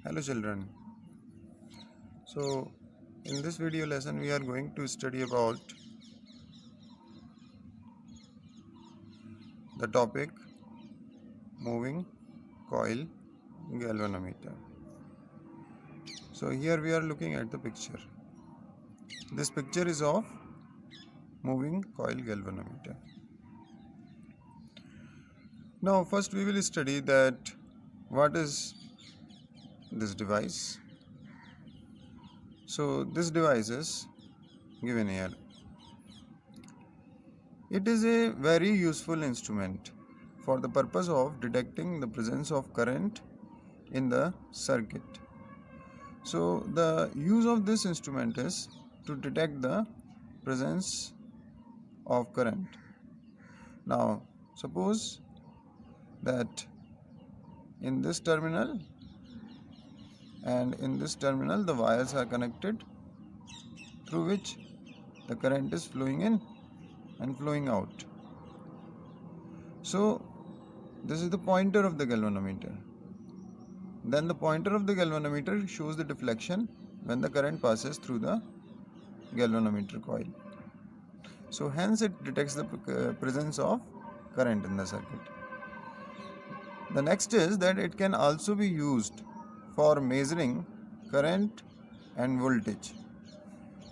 Hello children. So in this video lesson we are going to study about the topic moving coil galvanometer. So here we are looking at the picture. This picture is of moving coil galvanometer. Now first we will study that what is this device. So this device is given here. It is a very useful instrument for the purpose of detecting the presence of current in the circuit. So the use of this instrument is to detect the presence of current. Now suppose that in this terminal and in this terminal the wires are connected through which the current is flowing in and flowing out. So this is the pointer of the galvanometer. Then the pointer of the galvanometer shows the deflection when the current passes through the galvanometer coil. So hence it detects the presence of current in the circuit. The next is that it can also be used for measuring current and voltage.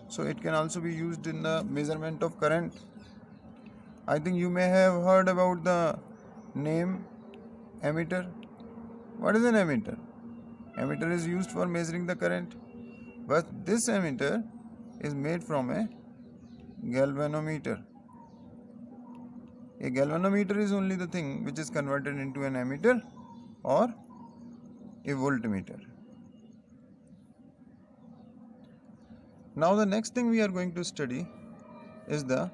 So it can also be used in the measurement of current. I think you may have heard about the name ammeter. What is an ammeter? Ammeter is used for measuring the current, but this ammeter is made from a galvanometer. A galvanometer is only the thing which is converted into an ammeter or a voltmeter. Now the next thing we are going to study is the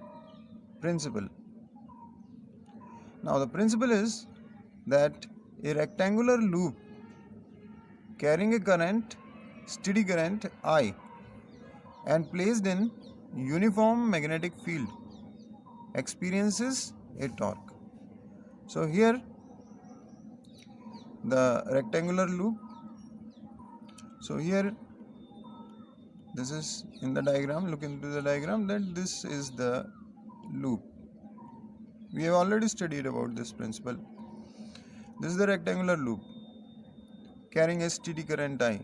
principle. Now the principle is that a rectangular loop carrying a current, steady current I, and placed in uniform magnetic field experiences a torque. So here the rectangular loop. So here this is in the diagram. Look into the diagram that this is the loop. We have already studied about this principle. This is the rectangular loop carrying a steady current I.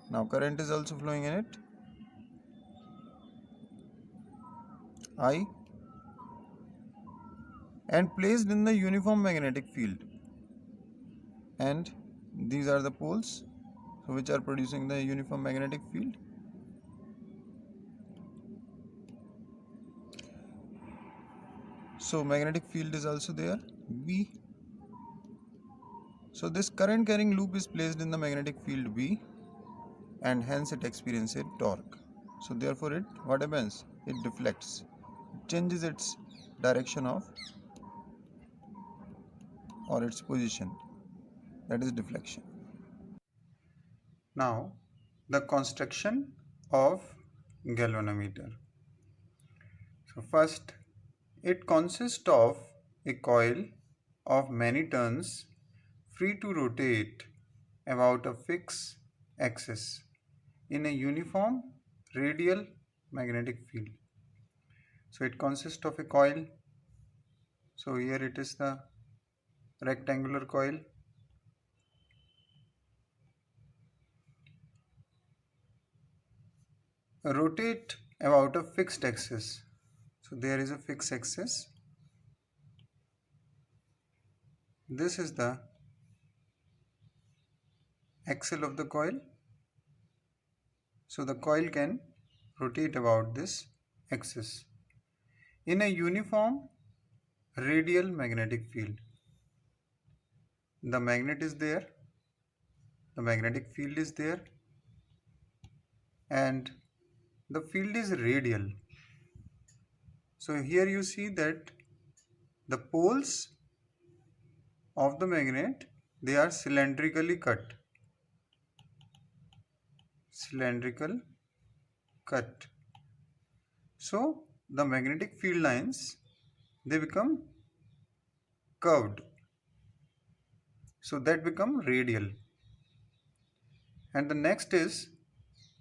Now current is also flowing in it, I, and placed in the uniform magnetic field. And these are the poles which are producing the uniform magnetic field. So magnetic field is also there, B. So this current carrying loop is placed in the magnetic field B, and hence it experiences torque. So therefore it, what happens? It deflects, it changes its direction of or its position, that is deflection. Now the construction of galvanometer. So first, it consists of a coil of many turns free to rotate about a fixed axis in a uniform radial magnetic field. So it consists of a coil. So here it is the rectangular coil. Rotate about a fixed axis. So there is a fixed axis. This is the axle of the coil. So the coil can rotate about this axis in a uniform radial magnetic field. The magnet is there, the magnetic field is there, and the field is radial. So here you see that the poles of the magnet, they are cylindrical cut. So the magnetic field lines, they become curved, so that become radial. And the next is,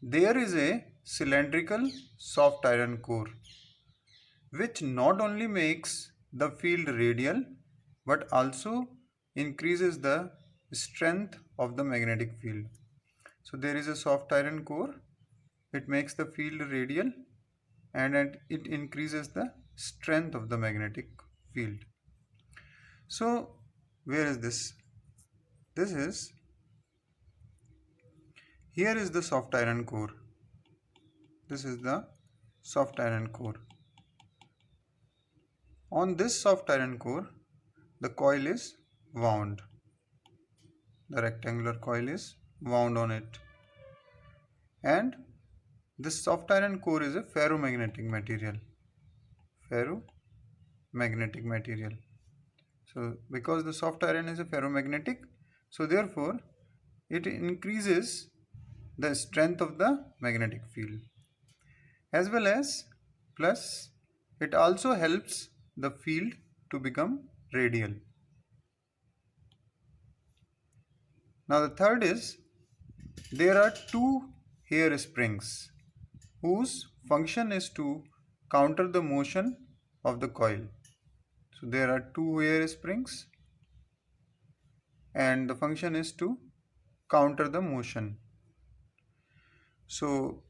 there is a cylindrical soft iron core which not only makes the field radial but also increases the strength of the magnetic field. So there is a soft iron core, it makes the field radial and it increases the strength of the magnetic field. So where is this? This is, here is the soft iron core. This is the soft iron core. On this soft iron core, the coil is wound. The rectangular coil is wound on it. And this soft iron core is a ferromagnetic material. Ferromagnetic material. So because the soft iron is a ferromagnetic, so therefore it increases the strength of the magnetic field, as well as plus it also helps the field to become radial. Now the third is, there are two hair springs whose function is to counter the motion of the coil. So there are two hair springs and the function is to counter the motion. So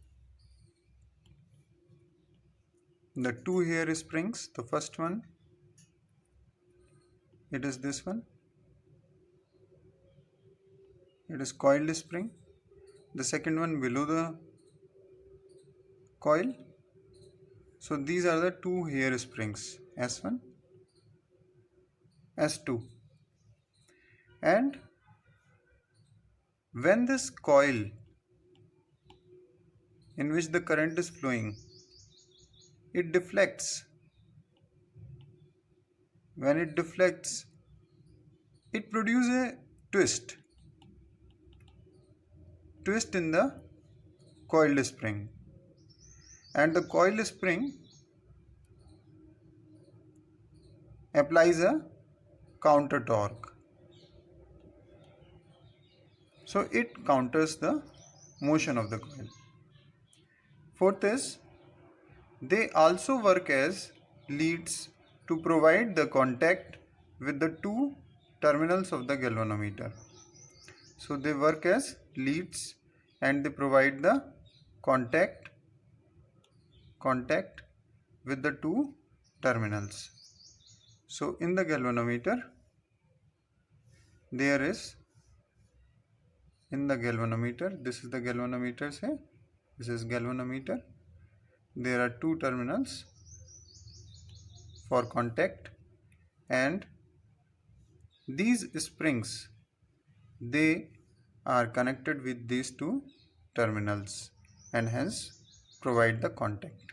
the two hair springs, the first one, it is this one, it is coiled spring. The second one below the coil. So these are the two hair springs, S1, S2. And when this coil in which the current is flowing, it deflects. When it deflects, it produces a twist in the coiled spring, and the coiled spring applies a counter torque. So it counters the motion of the coil. Fourth is, they also work as leads to provide the contact with the two terminals of the galvanometer. So they work as leads and they provide the contact with the two terminals. So in the galvanometer, there is, in the galvanometer, this is the galvanometer, say, this is galvanometer. There are two terminals for contact, and these springs, they are connected with these two terminals and hence provide the contact.